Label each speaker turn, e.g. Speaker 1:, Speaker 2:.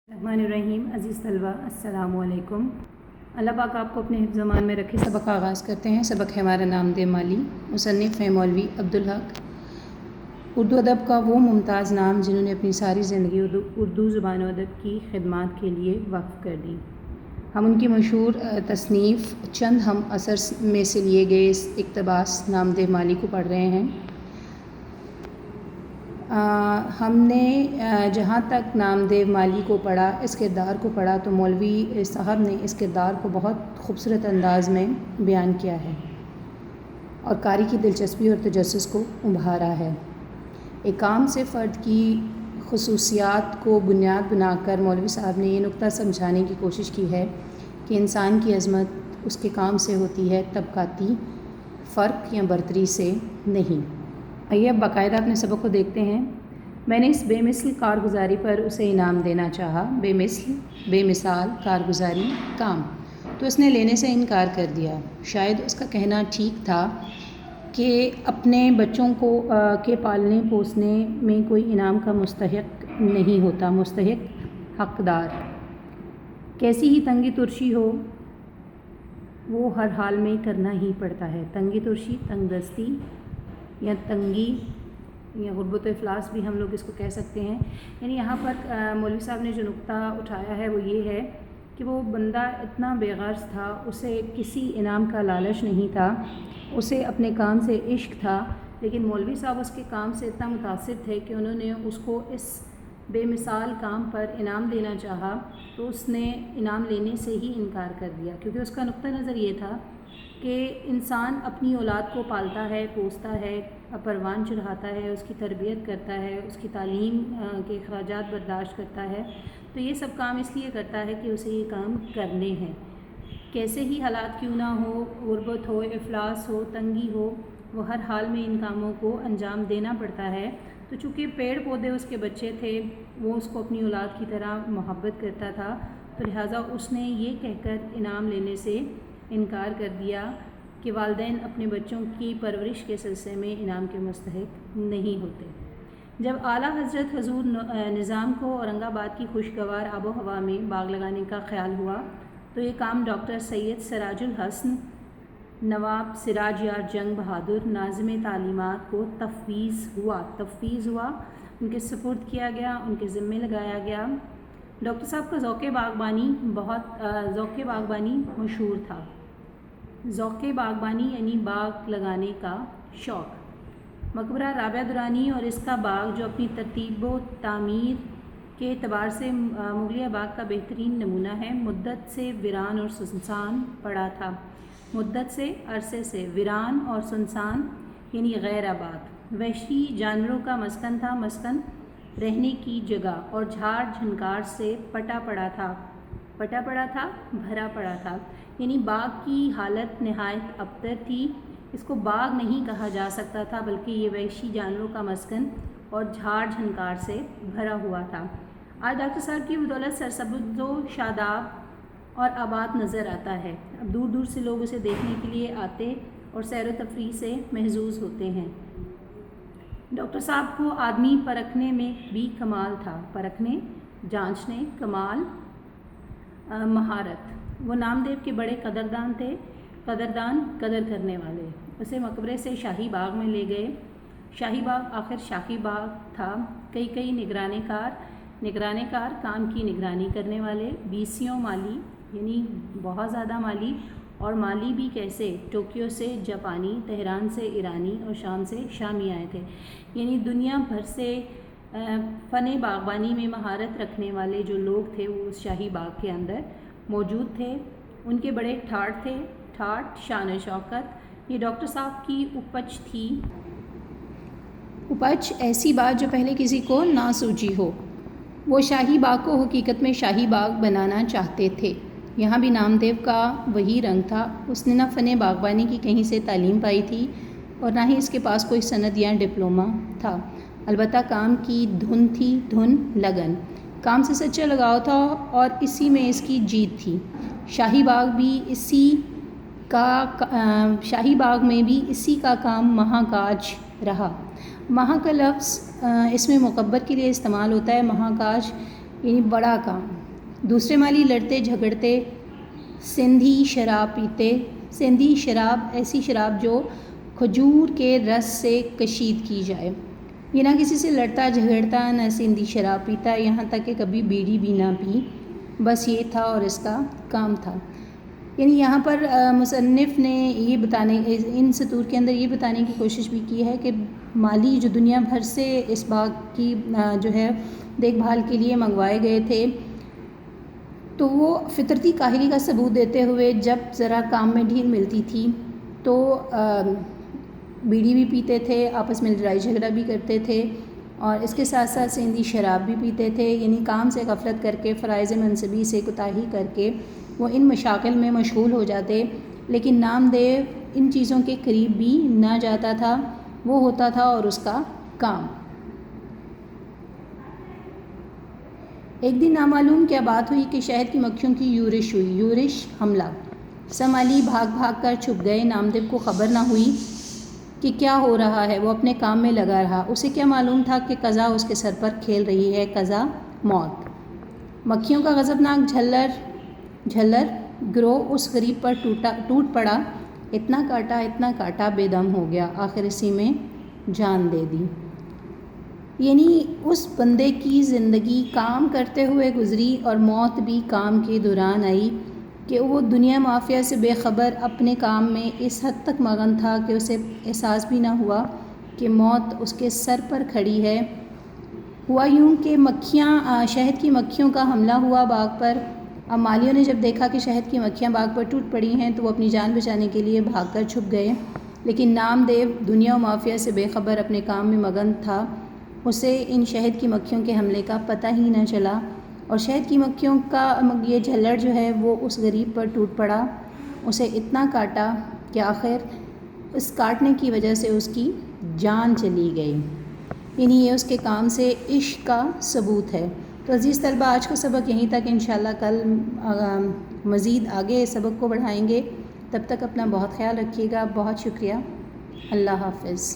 Speaker 1: الرحمن الرحیم عزیز طلبہ السلام علیکم۔ اللہ پاک آپ کو اپنے حفظ امان میں رکھے۔ سبق کا آغاز کرتے ہیں۔ سبق ہے ہمارا نام دے مالی، مصنف ہے مولوی عبدالحق۔ اردو ادب کا وہ ممتاز نام جنہوں نے اپنی ساری زندگی اردو زبان و ادب کی خدمات کے لیے وقف کر دی۔ ہم ان کی مشہور تصنیف چند ہم اثر میں سے لیے گئے اس اقتباس نام دے مالی کو پڑھ رہے ہیں۔ ہم نے جہاں تک نام دے مالی کو پڑھا، اس کردار کو پڑھا، تو مولوی صاحب نے اس کردار کو بہت خوبصورت انداز میں بیان کیا ہے اور قاری کی دلچسپی اور تجسس کو ابھارا ہے۔ ایک عام سے فرد کی خصوصیات کو بنیاد بنا کر مولوی صاحب نے یہ نقطہ سمجھانے کی کوشش کی ہے کہ انسان کی عظمت اس کے کام سے ہوتی ہے، طبقاتی فرق یا برتری سے نہیں۔ آئیے اب باقاعدہ اپنے سبق کو دیکھتے ہیں۔ میں نے اس بے مثل کارگزاری پر اسے انعام دینا چاہا۔ بے مثل، بے مثال، کارگزاری، کام، تو اس نے لینے سے انکار کر دیا۔ شاید اس کا کہنا ٹھیک تھا کہ اپنے بچوں کو کے پالنے پوسنے میں کوئی انعام کا مستحق نہیں ہوتا، مستحق، حقدار۔ کیسی ہی تنگی ترشی ہو، وہ ہر حال میں کرنا ہی پڑتا ہے۔ تنگی ترشی، تنگ دستی یا تنگی یا غربت و افلاس بھی ہم لوگ اس کو کہہ سکتے ہیں۔ یعنی یہاں پر مولوی صاحب نے جو نقطہ اٹھایا ہے وہ یہ ہے کہ وہ بندہ اتنا بے غرض تھا، اسے کسی انعام کا لالچ نہیں تھا، اسے اپنے کام سے عشق تھا، لیکن مولوی صاحب اس کے کام سے اتنا متاثر تھے کہ انہوں نے اس کو اس بے مثال کام پر انعام دینا چاہا، تو اس نے انعام لینے سے ہی انکار کر دیا، کیونکہ اس کا نقطہ نظر یہ تھا کہ انسان اپنی اولاد کو پالتا ہے، پوستا ہے، پروان چڑھاتا ہے، اس کی تربیت کرتا ہے، اس کی تعلیم کے اخراجات برداشت کرتا ہے، تو یہ سب کام اس لیے کرتا ہے کہ اسے یہ کام کرنے ہیں۔ کیسے ہی حالات کیوں نہ ہو، غربت ہو، افلاس ہو، تنگی ہو، وہ ہر حال میں ان کاموں کو انجام دینا پڑتا ہے۔ تو چونکہ پیڑ پودے اس کے بچے تھے، وہ اس کو اپنی اولاد کی طرح محبت کرتا تھا، تو لہٰذا اس نے یہ کہہ کر انعام لینے سے انکار کر دیا کہ والدین اپنے بچوں کی پرورش کے سلسلے میں انعام کے مستحق نہیں ہوتے۔ جب اعلیٰ حضرت حضور نظام کو اورنگ آباد کی خوشگوار آب و ہوا میں باغ لگانے کا خیال ہوا، تو یہ کام ڈاکٹر سید سراج الحسن نواب سراج یار جنگ بہادر ناظم تعلیمات کو تفویض ہوا، ان کے سپرد کیا گیا، ان کے ذمے لگایا گیا۔ ڈاکٹر صاحب کا ذوق باغبانی مشہور تھا۔ ذوق باغبانی یعنی باغ لگانے کا شوق۔ مقبرہ رابعہ درانی اور اس کا باغ، جو اپنی ترتیب و تعمیر کے اعتبار سے مغلیہ باغ کا بہترین نمونہ ہے، مدت سے ویران اور سنسان پڑا تھا۔ مدت سے، عرصے سے، ویران اور سنسان یعنی غیر آباد، وحشی جانوروں کا مسکن تھا، رہنے کی جگہ، اور جھاڑ جھنکار سے پٹا پڑا تھا، بھرا پڑا تھا۔ یعنی باغ کی حالت نہایت ابتر تھی۔ اس کو باغ نہیں کہا جا سکتا تھا، بلکہ یہ وحشی جانوروں کا مسکن اور جھاڑ جھنکار سے بھرا ہوا تھا۔ آج ڈاکٹر صاحب کی بدولت سرسبز و شاداب اور آباد نظر آتا ہے۔ اب دور دور سے لوگ اسے دیکھنے کے لیے آتے اور سیر و تفریح سے محظوظ ہوتے ہیں۔ ڈاکٹر صاحب کو آدمی پرکھنے میں بھی کمال تھا، پرکھنے، جانچنے، کمال، مہارت۔ وہ نامدیو کے بڑے قدردان تھے، قدر کرنے والے۔ اسے مقبرے سے شاہی باغ میں لے گئے۔ شاہی باغ آخر شاہی باغ تھا۔ کئی نگرانے کار، کام کی نگرانی کرنے والے، بیسیوں مالی یعنی بہت زیادہ مالی، اور مالی بھی کیسے، ٹوکیو سے جاپانی، تہران سے ایرانی اور شام سے شامی آئے تھے۔ یعنی دنیا بھر سے فن باغبانی میں مہارت رکھنے والے جو لوگ تھے، وہ اس شاہی باغ کے اندر موجود تھے۔ ان کے بڑے ٹھاٹ، شان و شوکت۔ یہ ڈاکٹر صاحب کی اپج تھی۔ اپج ایسی بات جو پہلے کسی کو نہ سوچی ہو۔ وہ شاہی باغ کو حقیقت میں شاہی باغ بنانا چاہتے تھے۔ یہاں بھی نامدیو کا وہی رنگ تھا۔ اس نے نہ فن باغبانی کی کہیں سے تعلیم پائی تھی اور نہ ہی اس کے پاس کوئی سند یا ڈپلومہ تھا، البتہ کام کی دھن تھی، لگن۔ کام سے سچا لگاؤ تھا اور اسی میں اس کی جیت تھی۔ شاہی باغ میں بھی اسی کا کام مہا کاج رہا۔ مہا کا لفظ اس میں مکبر کے لیے استعمال ہوتا ہے۔ مہا کاج یعنی بڑا کام۔ دوسرے مالی لڑتے جھگڑتے، سندھی شراب پیتے۔ سندھی شراب ایسی شراب جو کھجور کے رس سے کشید کی جائے۔ یہ نہ کسی سے لڑتا جھگڑتا، نہ سندھی شراب پیتا، یہاں تک کہ کبھی بیڑی بھی نہ پی، بس یہ تھا اور اس کا کام تھا۔ یعنی یہاں پر مصنف نے یہ بتانے، ان سطور کے اندر یہ بتانے کی کوشش بھی کی ہے کہ مالی جو دنیا بھر سے اس باغ کی جو ہے دیکھ بھال کے لیے منگوائے گئے تھے، تو وہ فطرتی کاہلی کا ثبوت دیتے ہوئے جب ذرا کام میں ڈھیل ملتی تھی تو بیڑی بھی پیتے تھے، آپس میں لڑائی جھگڑا بھی کرتے تھے، اور اس کے ساتھ ساتھ سندھی شراب بھی پیتے تھے۔ یعنی کام سے غفلت کر کے، فرائض منصبی سے کوتاہی کر کے وہ ان مشاغل میں مشغول ہو جاتے، لیکن نامدیو ان چیزوں کے قریب بھی نہ جاتا تھا، وہ ہوتا تھا اور اس کا کام۔ ایک دن نامعلوم کیا بات ہوئی کہ شہد کی مکھیوں کی یورش ہوئی، یورش حملہ۔ سب مالی بھاگ بھاگ کر چھپ گئے، نامدیو کو خبر نہ ہوئی کہ کیا ہو رہا ہے، وہ اپنے کام میں لگا رہا۔ اسے کیا معلوم تھا کہ قضا اس کے سر پر کھیل رہی ہے، قضا موت۔ مکھیوں کا غضبناک جھلر گروہ اس غریب پر ٹوٹ پڑا، اتنا کاٹا بے دم ہو گیا، آخر اسی میں جان دے دی۔ یعنی اس بندے کی زندگی کام کرتے ہوئے گزری اور موت بھی کام کے دوران آئی کہ وہ دنیا معافیہ سے بے خبر اپنے کام میں اس حد تک مگن تھا کہ اسے احساس بھی نہ ہوا کہ موت اس کے سر پر کھڑی ہے۔ ہوا یوں کہ شہد کی مکھیوں کا حملہ ہوا باغ پر۔ اب مالیوں نے جب دیکھا کہ شہد کی مکھیاں باغ پر ٹوٹ پڑی ہیں تو وہ اپنی جان بچانے کے لیے بھاگ کر چھپ گئے، لیکن نامدیو دنیا و مافیہ سے بے خبر اپنے کام میں مگن تھا، اسے ان شہد کی مکھیوں کے حملے کا پتہ ہی نہ چلا، اور شہد کی مکھیوں کا یہ جھلڑ جو ہے وہ اس غریب پر ٹوٹ پڑا، اسے اتنا کاٹا کہ آخر اس کاٹنے کی وجہ سے اس کی جان چلی گئی۔ یعنی یہ اس کے کام سے عشق کا ثبوت ہے۔ تو عزیز طلبہ، آج کا سبق یہیں تک، انشاءاللہ کل مزید آگے سبق کو بڑھائیں گے۔ تب تک اپنا بہت خیال رکھیے گا۔ بہت شکریہ۔ اللہ حافظ۔